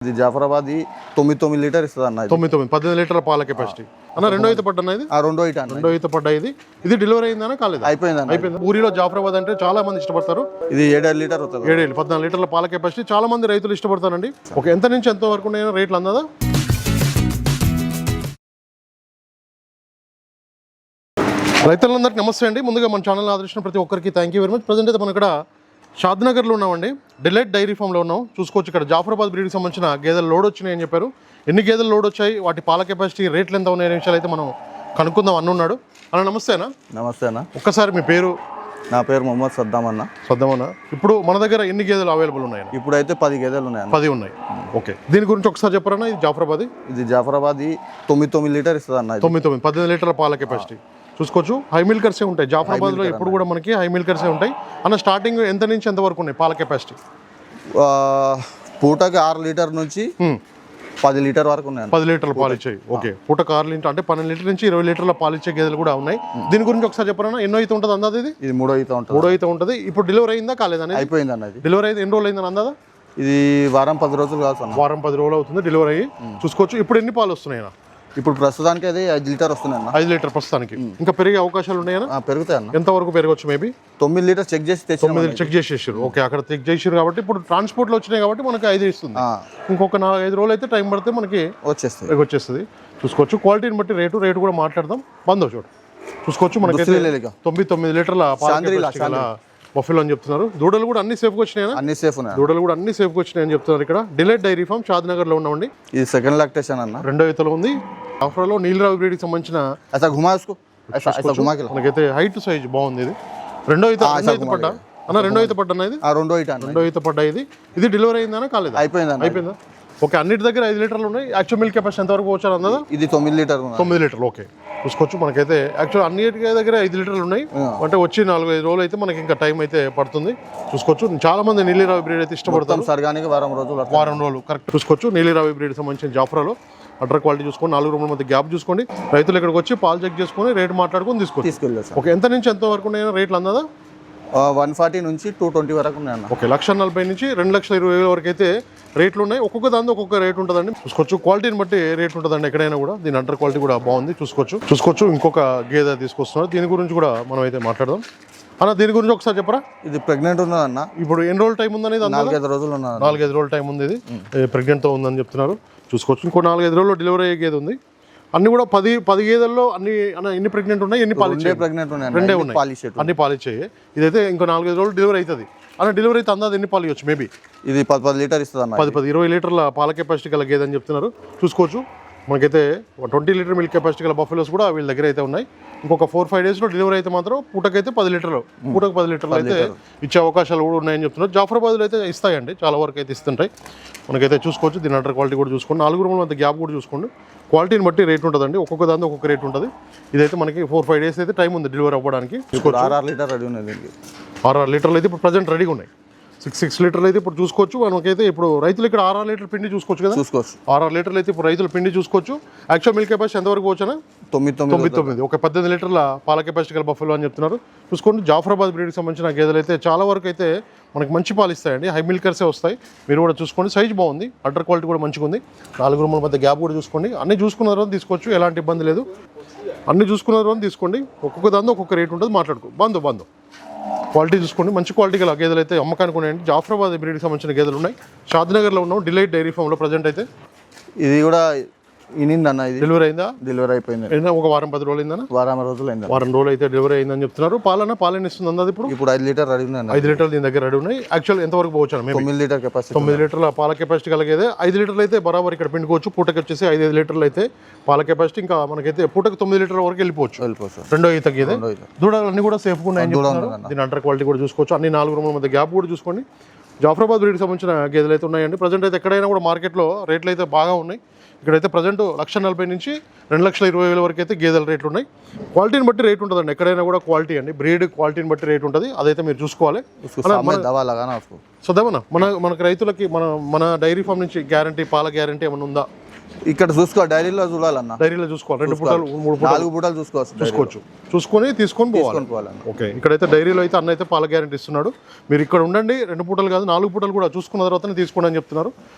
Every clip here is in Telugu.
ఇది జాఫరాబాద్ 9 లీటర్ ఇస్తుంది అన్న. 18 లీటర్ల పాల కెపాసిటీ అన్న. రెండో ఈత పడ్డా ఇది? రెండో ఈత పడ్డా ఇది. ఇది డెలివరీ అయిందనా కాలేదు? అయిపోయింది. ఊరిలో జాఫరాబాద్ అంటే చాలా మంది ఇష్టపడతారు. ఇది 7 లీటర్ 14 లీటర్ల పాల కెపాసిటీ చాలా మంది రైతులు ఇష్టపడతారండి. ఒక ఎంత నుంచి ఎంత వరకు ఉన్నాయో రేట్లు అందదా? రైతులందరికీ నమస్తే అండి. ముందుగా మన ఛానల్ ఆదరించిన ప్రతి ఒక్కరికి thank you very much. Present అయితే మనం ఇక్కడ షాద్నగర్లో ఉన్నామండి. డిలైట్ డైరీ ఫామ్లో ఉన్నాం. చూసుకోవచ్చు ఇక్కడ జాఫరాబాద్ బ్రీడ్కి సంబంధించిన గేదెలు లోడ్ వచ్చినాయి అని చెప్పారు. ఎన్ని గేదెలు లోడ్ వచ్చాయి, వాటి పాల కెపాసిటీ, రేట్లు ఎంత ఉన్నాయనే విషయాలు అయితే మనం కనుక్కుందాం. అన్నున్నాడు అన్న. నమస్తేనా? నమస్తే అన్న. ఒక్కసారి మీ పేరు? నా పేరు మొహమ్మద్ సద్దాం అన్న. ఇప్పుడు మన దగ్గర ఎన్ని గేదెలు అవైలబుల్ ఉన్నాయి? ఇప్పుడైతే 10 గేదెలు ఉన్నాయి. 10 ఉన్నాయి. ఓకే, దీని గురించి ఒకసారి చెప్పరన్నా. ఇది జాఫరాబాద్ 9 లీటర్ ఇస్తుంది అన్న. 18 లీటర్ల పాల కెపాసిటీ. చూసుకోవచ్చు హై మిల్కర్సే ఉంటాయి జాఫరాబాద్లో. ఇప్పుడు కూడా మనకి హై మిల్కర్సే ఉంటాయి అన్న. స్టార్టింగ్ ఎంత నుంచి ఎంత వరకు ఉన్నాయి పాల కెపాసిటీ? పూటకి 6 లీటర్ నుంచి 10 లీటర్ వరకు ఉన్నాయి. 10 లీటర్ల పాలు ఇచ్చాయి. ఓకే, పూటకు 6 లీటర్ అంటే 12 లీటర్ నుంచి 20 లీటర్ల పాలు ఇచ్చే గేదెలు కూడా ఉన్నాయి. దీని గురించి ఒకసారి చెప్పరా. ఎన్నో అయితే ఉంటుంది అందాది? ఇది మూడో అయితే ఉంటుంది. ఇప్పుడు డెలివరీ అయిందా కాలేదని? అయిపోయింది అన్న. డెలివరీ అయితే ఎన్ని రోజులు అయిందని అందాదా? ఇది వారం 10 రోజులు కాదు. వారం 10 రోజులు అవుతుంది డెలివరీ అయ్యి. చూసుకోవచ్చు ఇప్పుడు ఎన్ని పాలు వస్తున్నాయి? ఇప్పుడు ప్రస్తుతానికి అది 5 లీటర్ వస్తున్నాయి. 5 లీటర్ ప్రస్తుతానికి. ఇంకా పెరిగే అవకాశాలు ఉన్నాయా? పెరుగుతాయి అన్న. ఎంత వరకు పెరగచ్చు? మేబీ 9 లీటర్ చెక్ చేసి 9 చెక్ చేసేసారు. ఓకే, అక్కడ చెక్ చేసారు కాబట్టి ఇప్పుడు ట్రాన్స్పోర్ట్లో వచ్చినాయి కాబట్టి మనకి 5 ఇస్తుంది. ఇంకొక 4-5 రోజులు అయితే టైం పడితే మనకి వచ్చేస్తుంది. చూసుకోవచ్చు క్వాలిటీని బట్టి రేటు కూడా మాట్లాడదాం. బందో చూడు. చూసుకోవచ్చు మనకి 9 లీటర్ల బఫెలో అని చెప్తున్నారు. దూడలు కూడా అన్ని సేఫ్గా వచ్చినాయి. దూడలు కూడా అన్ని సేఫ్గా వచ్చినాయని చెప్తున్నారు. ఇక్కడ డిలైట్ డైరీ ఫామ్ షాద్నగర్లో ఉన్నామండి. ఇది సెకండ్ లాక్టేషన్ అన్న. రెండో ఈతలో ఉంది. ఆఫ్రాలో నీలరావి బ్రీడ్కి సంబంధించిన మనకైతే హైట్ సైజ్ బాగుంది. ఇది రెండో ఈత పడ్డా అన్న. రెండో ఈత పడ్డా ఇది? రెండో ఈత పడ్డా ఇది. ఇది డెలివరీ అయిందనా కాలేదు? అయిపోయిందా? ఓకే, అన్నిటి దగ్గర 5 లీటర్లు ఉన్నాయి. యాక్చువల్ మిల్క్ కెపాసిటీ ఎంత వరకు వచ్చారు అన్నదా? ఇది 9 లీటర్లు. ఓకే, చూసుకోవచ్చు మనకైతే యాక్చువల్ అన్నిటి దగ్గర 5 లీటర్లు ఉన్నాయి. అంటే వచ్చి 4-5 రోజులు అయితే మనకి ఇంకా టైం అయితే పడుతుంది. చూసుకోవచ్చు చాలా మంది నీలిరావి బ్రీడ్ అయితే ఇష్టపడతారు. వారం రోజులు కరెక్ట్. చూసుకోవచ్చు నీలిరావి బ్రీడ్ సంబంధించిన జాఫరాలో అడ్డర్ క్వాలిటీ చూసుకొని 4 రూముల మధ్య గ్యాప్ చూసుకోండి. రైతులు ఇక్కడికి వచ్చి పాలు చెక్ చేసుకొని రేట్ మాట్లాడుకొని తీసుకెళ్ళి. ఓకే, ఎంత నుంచి ఎంత వరకు ఉన్నాయో రేట్లు అన్నదా? 140 నుంచి 220 వరకు ఉన్నాయి. ఓకే, 1,40,000 నుంచి 2,20,000 వరకు అయితే రేట్లు ఉన్నాయి. ఒక్కొక్క దాని ఒక్కొక్క రేట్ ఉంటుందండి. చూసుకోవచ్చు క్వాలిటీని బట్టి రేట్ ఉంటుందండి ఎక్కడైనా కూడా. దీని అండర్ క్వాలిటీ కూడా బాగుంది. చూసుకోవచ్చు ఇంకొక గేదె తీసుకొస్తున్నారు. దీని గురించి కూడా మనం అయితే మాట్లాడదాం అన్న. దీని గురించి ఒకసారి చెప్పరా. ఇది ప్రెగ్నెంట్ ఉన్నదన్న. ఇప్పుడు ఎన్ని రోజులు టైం ఉందనేది? 4-5 రోజులు 4-5 రోజులు టైం ఉంది. ఇది ప్రెగ్నెంట్తో ఉందని చెప్తున్నారు. చూసుకోవచ్చు ఇంకో 4-5 రోజుల్లో డెలివరీ అయ్యే గేదె ఉంది. అన్ని కూడా 10 గేదెల్లో ఎన్ని ప్రెగ్నెంట్ ఉన్నాయి? ఎన్ని రెండే ఉన్నాయి. అన్ని పాలిచ్చాయి. ఇదైతే ఇంకో 4-5 రోజులు డెలివరీ అవుతుంది అన్న. డెలివరీ అయితే అందాది ఎన్ని పాలు ఇవ్వచ్చు? మేబీ ఇది 10 లీటర్ ఇస్తుంది అన్న. 10-20 లీటర్ల పాల కెపాసిటీ గల గేదె అని చెప్తున్నారు. చూసుకోవచ్చు మనకైతే 20 లీటర్ మిల్క్ కెపాసిటీ గల బఫెలోస్ కూడా వీళ్ళ దగ్గర అయితే ఉన్నాయి. ఇంకొక 4-5 డేస్లో డెలివరీ అయితే మాత్రం పూటకు 10 లీటర్లు అయితే ఇచ్చే అవకాశాలు కూడా ఉన్నాయని చెప్తున్నారు. జాఫరాబాద్లో అయితే ఇస్తాయండి, చాలా వరకు అయితే ఇస్తుంటాయి. మనకైతే చూసుకోవచ్చు దీని అండర్ క్వాలిటీ కూడా చూసుకోండి. 4 రూముల మధ్య గ్యాప్ కూడా చూసుకోండి. క్వాలిటీని బట్టి రేట్ ఉంటుందండి. ఒక్కొక్క దాని ఒక్కొక్క రేట్ ఉంటుంది. ఇదైతే మనకి 4-5 డేస్ అయితే టైం ఉంది డెలివరీ అవ్వడానికి. 6 లీటర్ రెడీ ఉన్నది. 6 లీటర్లు అయితే ఇప్పుడు ప్రజెంట్ రెడీగా ఉన్నాయి. 6 లీటర్లు అయితే ఇప్పుడు చూసుకోవచ్చు. మనకైతే ఇప్పుడు రైతులు ఇక్కడ 6 లీటర్ పిండి చూసుకోవచ్చు కదా. 6 లీటర్లు అయితే ఇప్పుడు రైతులు పిండి చూసుకోవచ్చు. యాక్చువల్ మిల్క్ కెపాసిటీ ఎంతవరకు వచ్చానా? 9. ఒక 18 లీటర్ల పాల కెపాసిటీ గల బఫెలో అని చెప్తున్నారు. చూసుకోండి జాఫరాబాద్ బ్రీడ్కి సంబంధించిన గేదెలు అయితే చాలా వరకు అయితే మనకి మంచి పాలు ఇస్తాయండి. హై మిల్కర్సే వస్తాయి. మీరు కూడా చూసుకోండి. సైజ్ బాగుంది. అడ్డర్ క్వాలిటీ కూడా మంచిగా ఉంది. 4 రూముల మధ్య గ్యాప్ కూడా చూసుకోండి. అన్ని చూసుకున్న తర్వాత తీసుకోవచ్చు, ఎలాంటి ఇబ్బంది లేదు. అన్ని చూసుకున్న తర్వాత తీసుకోండి. ఒక్కొక్క దాంతో ఒక్కొక్క రేట్ ఉంటుంది. మాట్లాడుకో. బంధు క్వాలిటీ చూసుకోండి. మంచి క్వాలిటీ గల గేదెలు అయితే అమ్మకానికి ఉన్నాయండి. జాఫరాబాద్ బ్రీడ్కి సంబంధించిన గేదెలు ఉన్నాయి. షాద్నగర్లో ఉన్నాం డిలైట్ డైరీ ఫామ్లో ప్రజెంట్ అయితే. ఇది కూడా ఇనిందన్న. ఇది డెలివరీ అయిందా? డెలివరీ అయిపోయింది. ఒక వారం 10 రోజులు అయిందా? వారం రోజులు అయితే డెలివరీ అయిందని చెప్తున్నారు. పాలన ఇస్తుంది అన్నది. ఇప్పుడు 5 లీటర్ రెడీ ఉన్నాయి. 5 లీటర్లు దీని దగ్గర రెడీ ఉన్నాయి. యాక్చువల్ ఎంతవరకు పోవచ్చు? 9 లీటర్ కెపాసిటీ. 9 లీటర్ల పాల కెపాసిటీ కలిగేదే. 5 లీటర్లు అయితే బరాబర్ ఇక్కడ పిండుకోవచ్చు. పూటకి వచ్చేసి 5 లీటర్లు అయితే పాల కెపాసిటీ. ఇంకా మనకైతే పూటకి 9 లీటర్ల వరకు వెళ్ళిపోవచ్చు. రెండో ఈత గేదె. దూడలు అన్ని కూడా సేఫ్గా ఉన్నాయని చెప్తున్నారు. దీని అండర్ క్వాలిటీ కూడా చూసుకోవచ్చు. అన్ని 4 రూముల మధ్య గ్యాప్ కూడా చూసుకోండి. జాఫరాబాద్ బ్రీడ్కి సంబంధించిన గేదెలు అయితే ఉన్నాయండి. ప్రజెంట్ అయితే ఎక్కడైనా కూడా మార్కెట్లో రేట్లు అయితే బాగా ఉన్నాయి. ఇక్కడైతే ప్రజెంట్ 1,40,000 నుంచి 2,20,000 వరకు అయితే గేదెల రేట్లు ఉన్నాయి. క్వాలిటీని బట్టి రేట్ ఉంటుందండి. ఎక్కడైనా కూడా క్వాలిటీ అండి, బ్రీడ్ క్వాలిటీని బట్టి రేట్ ఉంటుంది. అదైతే మీరు చూసుకోవాలి. సో మనకు రైతులకి మన డైరీ ఫామ్ నుంచి గ్యారంటీ, పాల గ్యారంటీ ఏమైనా ఉందా? ఇక్కడ చూసుకో, డైరీలో చూడాలన్న. డైరీలో చూసుకోవాలి, 2 పూటలు 3 పూటలు 4 పూటలు చూసుకోవచ్చు. చూసుకొని తీసుకొని పోవాలి. ఓకే, ఇక్కడైతే డైరీలో అయితే అన్న అయితే పాల గ్యారెంటీ ఇస్తున్నాడు. మీరు ఇక్కడ ఉండండి, 2 పూటలు కాదు 4 పూటలు కూడా చూసుకున్న తర్వాతనే తీసుకోండి అని చెప్తున్నారు.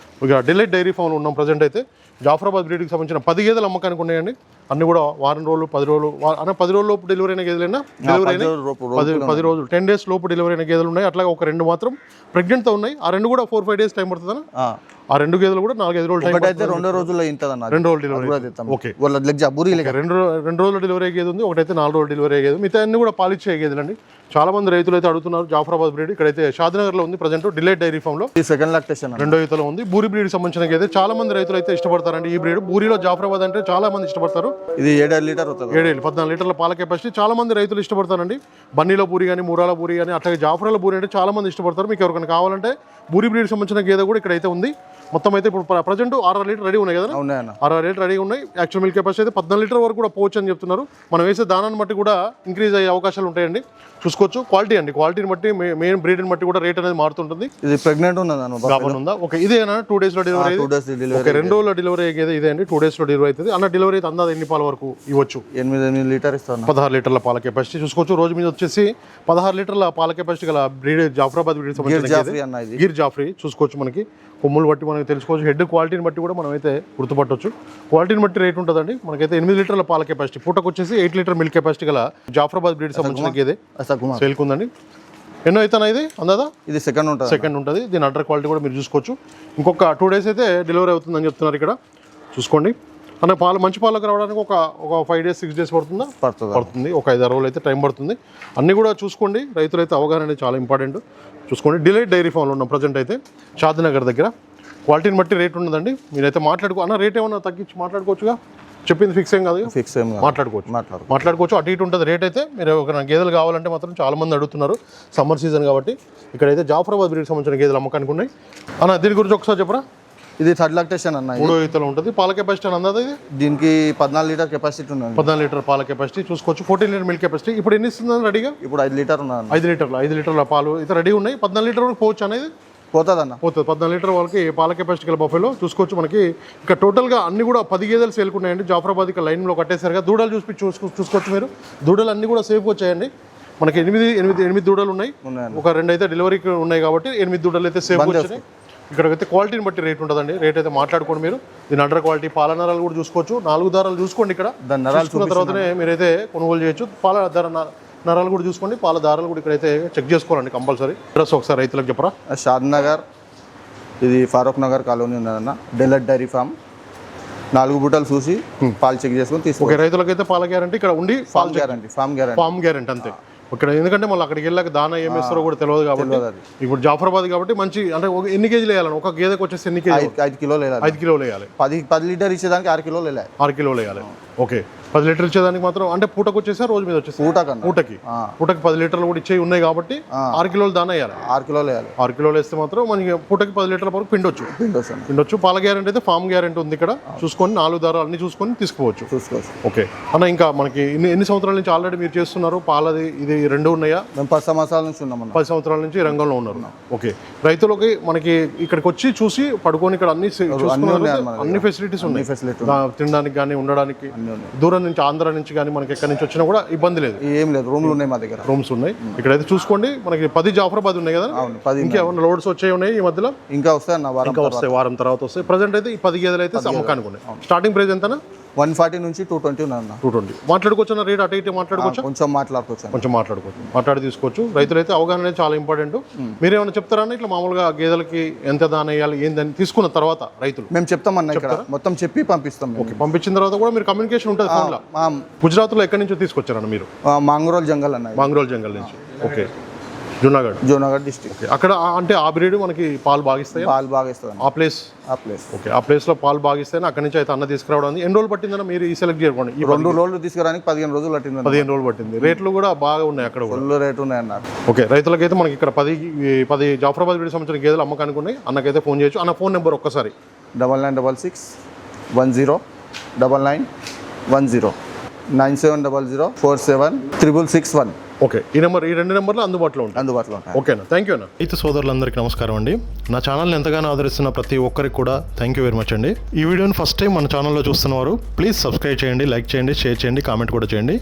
ఇక డిలైట్ డైరీ ఫామ్లో ఉన్నాం ప్రజెంట్ అయితే. జాఫరాబాద్ బ్రీడ్కి సంబంధించిన 10 గేదెలు అమ్మకానికి ఉన్నాయండి. అన్ని కూడా వారం రోజులు 10 రోజులు అన్న 10 రోజుల లోపు డెలివరీ అయిన గేదెలైనా డెలివరీ అయినా 10 రోజులు 10 డేస్ లోపు డెలివరీ అయిన గేదెలు ఉన్నాయి. అట్లాగే ఒక 2 మాత్రం ప్రెగ్నెంట్తో ఉన్నాయి. ఆ 2 కూడా 4-5 డేస్ టైం పడుతుందా? ఆ 2 గేదెలు కూడా 4-5 రోజులు టైం అయితే 2 రోజుల్లో ఇంతదన్న. 2 రోజులు డెలివరీ. ఓకే, 2 రోజుల డెలివరీ అయ్యేది ఉంది, ఒకటైతే 4 రోజులు డెలివరీ అయ్యేది. మిగతా అన్ని కూడా పాలిచ్చే గేదెలండి. చాలా మంది రైతులు అయితే అడుగుతున్నారు జాఫరాబాద్ బ్రీడ్. ఇక్కడైతే షాద్నగర్లో ఉంది ప్రజెంట్ డిలైట్ డైరీ ఫామ్ లో. సెకండ్ లాక్టేషన్ 2వ ఈతలో ఉంది. బూరి బ్రీడ్ సంబంధించిన గేదె. చాలా మంది రైతులు అయితే ఇష్టపడతారండి ఈ బ్రీడ్. బూరిలో జాఫరాబాద్ అంటే చాలా మంది ఇష్టపడతారు. ఇది 7 లీటర్ 14 లీటర్ల పాల కెపాసిటీ. చాలా మంది రైతులు ఇష్టపడతారండి. బన్నీలో బూరి కానీ, మూరాల బూరి కానీ, అట్లాగే జాఫరాల బూరి అంటే చాలా మంది ఇష్టపడతారు. మీకు ఎవరికైనా కావాలంటే బూరి బ్రీడ్ సంబంధించిన గేదె కూడా ఇక్కడైతే ఉంది. మొత్తం అయితే ఇప్పుడు ప్రజెంట్ 6 లీటర్ రెడీ ఉన్నాయి కదా? 6 లీటర్ రెడీ ఉన్నాయి. యాక్చువల్ మిల్క్ కెపాసిటీ అయితే 14 లీటర్ వరకు కూడా పోవచ్చు అని చెప్తున్నారు. మనం వేసే దానాన్ని బట్టి కూడా ఇంక్రీజ్ అయ్యే అవకాశాలు ఉంటాయండి. చూసుకోవచ్చు. క్వాలిటీ అండి, క్వాలిటీని బట్టి మెయిన్ బ్రీడ్ని బట్టి కూడా రేట్ అనేది మారుతుంటుంది. ఇది ప్రెగ్నెంట్ ఉందా? ఓకే, ఇదేనా 2 days లో డెలివరీ? ఓకే, 2 రోజుల డెలివరీ అయ్యేది ఇదే అండి. 2 days లో డెలివరీ అవుతుంది. అన్న డెలివరీ అయితే అందాది ఎన్ని పాల వరకు ఇవ్వచ్చు? 8 లీటర్ ఇస్తాను. 16 లీటర్ల పాల కెపాసిటీ చూసుకోవచ్చు. రోజు మీద వచ్చేసి 16 లీటర్ల పాల కెపాసిటీ గల బ్రీడ్ జాఫరాబాద్ బ్రీడ్ సంబంధించిన గిర్ జాఫ్రీ. చూసుకోవచ్చు. మనకి కొమ్ములు బట్టి మనకి తెలుసుకోవచ్చు. హెడ్ క్వాలిటీని బట్టి కూడా మనం అయితే గుర్తుపట్టవచ్చు. క్వాలిటీని బట్టి రేట్ ఉంటుందండి. మనకైతే 8 లీటర్ల పాల కెపాసిటీ, పూటకు వచ్చేసి 8 లీటర్ మిల్క్ కెపాసిటీ గల జాఫరాబాద్ బ్రీడ్ సంబంధించిన గేదె సేల్కి ఉందండి. ఎన్నో అవుతానా ఇది అందాదా? ఇది సెకండ్ ఉంటుంది. దీని అడ్డర్ క్వాలిటీ కూడా మీరు చూసుకోవచ్చు. ఇంకొక 2 days అయితే డెలివరీ అవుతుందని చెప్తున్నారు ఇక్కడ. చూసుకోండి. అన్న పాలు మంచి పాలకు రావడానికి ఒక 5 days 6 days పడుతుంది. ఒక 5-6 రోజులు అయితే టైం పడుతుంది. అన్నీ కూడా చూసుకోండి. రైతులైతే అవగాహన అనేది చాలా ఇంపార్టెంట్. చూసుకోండి. డిలైట్ డైరీ ఫామ్లో ఉన్నాం ప్రజెంట్ అయితే షాద్నగర్ దగ్గర. క్వాలిటీని బట్టి రేట్ ఉన్నదండి. మీరైతే అన్న రేట్ ఏమన్నా తగ్గించి మాట్లాడుకోవచ్చుగా? చెప్పింది ఫిక్స్ ఏం కాదు, మాట్లాడుకోవచ్చు. అటు ఇటు ఉంటుంది రేట్ అయితే. మీరు ఒక గేదెలు కావాలంటే మాత్రం చాలా మంది అడుగుతున్నారు, సమ్మర్ సీజన్ కాబట్టి. ఇక్కడైతే జాఫరాబాద్ బ్రీడ్కి సంబంధించిన గేదెలు అమ్మకానికి ఉన్నాయి. అన్న దీని గురించి ఒకసారి చెప్పరా? ఇది థర్డ్ లాక్టేషన్ అన్న. 3వ ఈతలో ఉంటుంది. పాల కెపాసిటీ అందాదా ఇది? దీనికి 14 లీటర్ కెపాసిటీ ఉంది. 14 లీటర్ పాల కెపాసిటీ చూసుకోవచ్చు. 14 లీటర్ మిల్క్ కెపాసిటీ. ఇప్పుడు ఎన్ని ఇస్తుంది రెడీగా? ఇప్పుడు 5 లీటర్ ఉన్నది. 5 లీటర్ల పాలు అయితే రెడీ ఉన్నాయి. 14 లీటర్ వరకు పోవచ్చు అనేది? పోతుంది. 14 లీటర్ వాళ్ళకి పాల కెపాసిటీ గల బఫెలో. చూసుకోవచ్చు. మనకి ఇక్కడ టోటల్గా అన్ని కూడా 10 గేదెలు సేల్కున్నాయండి. జాఫరాబాద్ ఇక్కడ లైన్లో కట్టేసారుగా. దూడలు చూసుకోవచ్చు మీరు. దూడలు అన్ని కూడా సేఫ్గా వచ్చాయండి. మనకి 8 దూడలు ఉన్నాయి. ఒక 2 అయితే డెలివరీకి ఉన్నాయి కాబట్టి 8 దూడలు అయితే సేఫ్ వచ్చినాయి. ఇక్కడైతే క్వాలిటీని బట్టి రేట్ ఉంటుందండి. రేట్ అయితే మాట్లాడుకోండి మీరు. దీని అండర్ క్వాలిటీ పాల నరాలు కూడా చూసుకోవచ్చు. 4 దారాలు చూసుకోండి. ఇక్కడ చూసుకున్న తర్వాతనే మీరైతే కొనుగోలు చేయొచ్చు. పాల నరాలు కూడా చూసుకోండి. పాల దారాలు కూడా ఇక్కడైతే చెక్ చేసుకోవాలండి కంపల్సరీ. అడ్రస్ ఒకసారి రైతులకు చెప్పరా? షాద్నగర్, ఇది ఫారూక్ నగర్ కాలనీ ఉన్నదన్న. Delight dairy farm. 4 బూటలు చూసి పాలు చెక్ చేసుకొని తీసుకోండి. రైతులకైతే పాల గ్యారంటీ ఇక్కడ ఉండి ఫామ్ గ్యారంటీ అంతే. ఇక్కడ ఎందుకంటే మళ్ళీ అక్కడికి వెళ్ళాక దానా ఏం వేస్తారో కూడా తెలియదు కాబట్టి. ఇప్పుడు జాఫరాబాద్ కాబట్టి మంచి అంటే ఎన్ని కేజీలు వేయాలని? ఒక గేదెకి వచ్చేసి ఎన్ని కేజీ? 5 కిలోలు వేయాలి. 5 కిలోలు వేయాలి. 10 లీటర్ ఇచ్చేదానికి 6 కిలోలు వేయాలి. 6 కిలోలు వేయాలి. ఓకే, 10 లీటర్లు ఇచ్చేదానికి మాత్రం అంటే పూటకు వచ్చేసా రోజు మీద వచ్చేసి? పూటకి 10 లీటర్లు కూడా ఇచ్చేవి ఉన్నాయి కాబట్టి 6 కిలోలు దానా వేయాలి. 6 కిలోలు వేస్తే మాత్రం మనకి పూటకి 10 లీటర్ల వరకు పిండొచ్చు. పాల గ్యారెంటీ అయితే ఫామ్ గ్యారెంటీ ఉంది ఇక్కడ. చూసుకొని 4 దారాలు అన్ని చూసుకొని తీసుకోవచ్చు. ఓకే అన్న, ఇంకా మనకి ఎన్ని సంవత్సరాల నుంచి ఆల్రెడీ మీరు చేస్తున్నారు? పాలది ఇది 2 ఉన్నాయా? 10 సంవత్సరాల నుంచి ఉన్నాం. 10 సంవత్సరాల నుంచి రంగంలో ఉన్నారు. ఓకే, రైతులకి మనకి ఇక్కడికి వచ్చి చూసి పడుకొని ఇక్కడ అన్ని ఫెసిలిటీస్ ఉన్నాయి. తినడానికి కానీ ఉండడానికి. దూరం నుంచి ఆంధ్ర నుంచి కానీ మనకి ఎక్కడి నుంచి వచ్చినా కూడా ఇబ్బంది లేదు. ఏం లేదు. రూమ్లు ఉన్నాయి, మా దగ్గర రూమ్స్ ఉన్నాయి. ఇక్కడైతే చూసుకోండి. మనకి 10 జాఫరాబాద్ ఉన్నాయి కదా? ఇంకేమన్నా లోడ్స్ వచ్చాయి ఉన్నాయి ఈ మధ్యలో? ఇంకా వస్తాయి, వారం తర్వాత వస్తాయి. ప్రజెంట్ అయితే ఈ 10 గేదెలు అయితే అమ్మకానికి ఉన్నాయి. స్టార్టింగ్ ప్రైస్ ఎంత? 140 నుంచి 220 ఉన్నా. 220 మాట్లాడుకోవచ్చు. రేట్ అటు ఇటు మాట్లాడుకోవచ్చు. కొంచెం మాట్లాడుకోవచ్చు. మాట్లాడి తీసుకోవచ్చు. రైతులైతే అవగాహన అనేది చాలా ఇంపార్టెంట్. మీరేమైనా చెప్తారా? ఇట్లా మామూలుగా గేదెలకి ఎంత దాన వేయాలి ఏందని తీసుకున్న తర్వాత రైతులు మేము చెప్తామన్నా. ఇక్కడ మొత్తం చెప్పి పంపిస్తాం. ఓకే, పంపించిన తర్వాత కూడా మీరు కమ్యూనికేషన్ ఉంటుంది ఫోన్లో. గుజరాత్లో ఎక్కడి నుంచి తీసుకొచ్చారన్న మీరు? మాంగ్రోల్ జంగల్ నుంచి. Okay, Junagadh district. అక్కడ అంటే ఆ బ్రీడ్ మనకి పాలు బాగా ఇస్తాయి. ఆ ప్లేస్ ఓకే, ఆ ప్లేస్ లో పాలు బాగా ఇస్తాయి. అక్కడి నుంచి అయితే అన్న తీసుకురావడం ఎన్ని రోజులు పట్టిందన్న మీరు ఈ సెలెక్ట్ చేసుకోండి? 2 రోజులు తీసుకురానికి 15 రోజులు పట్టింది. 15 రోజులు పట్టింది. రేట్లు కూడా బాగా ఉన్నాయి అక్కడ. ఫుల్ రేట్ ఉన్నాయి అన్నారు. ఓకే, రైతులకైతే మనకి ఇక్కడ 10 జాఫరాబాద్ బ్రీడ్ సంబంధించిన గేదెలు అమ్మకానికి ఉన్నాయి. అన్నకైతే ఫోన్ చేయొచ్చు. అన్న ఫోన్ నెంబర్ ఒక్కసారి 9966 10 9910 9700 47 666 1. ఓకే, ఈ రెండు నెంబర్లు అందుబాటులో ఉంటాయి. ఓకేనా, థ్యాంక్ యూ అన్న. అయితే సోదరులందరికీ నమస్కారం అండి. నా ఛానల్ని ఎంతగానో ఆదరిస్తున్న ప్రతి ఒక్కరికి కూడా థ్యాంక్ యూ వెరీ మచ్ అండి. ఈ వీడియోని ఫస్ట్ టైం మన ఛానల్లో చూస్తున్నవారు ప్లీజ్ సబ్స్క్రైబ్ చేయండి, లైక్ చేయండి, షేర్ చేయండి, కామెంట్ కూడా చేయండి.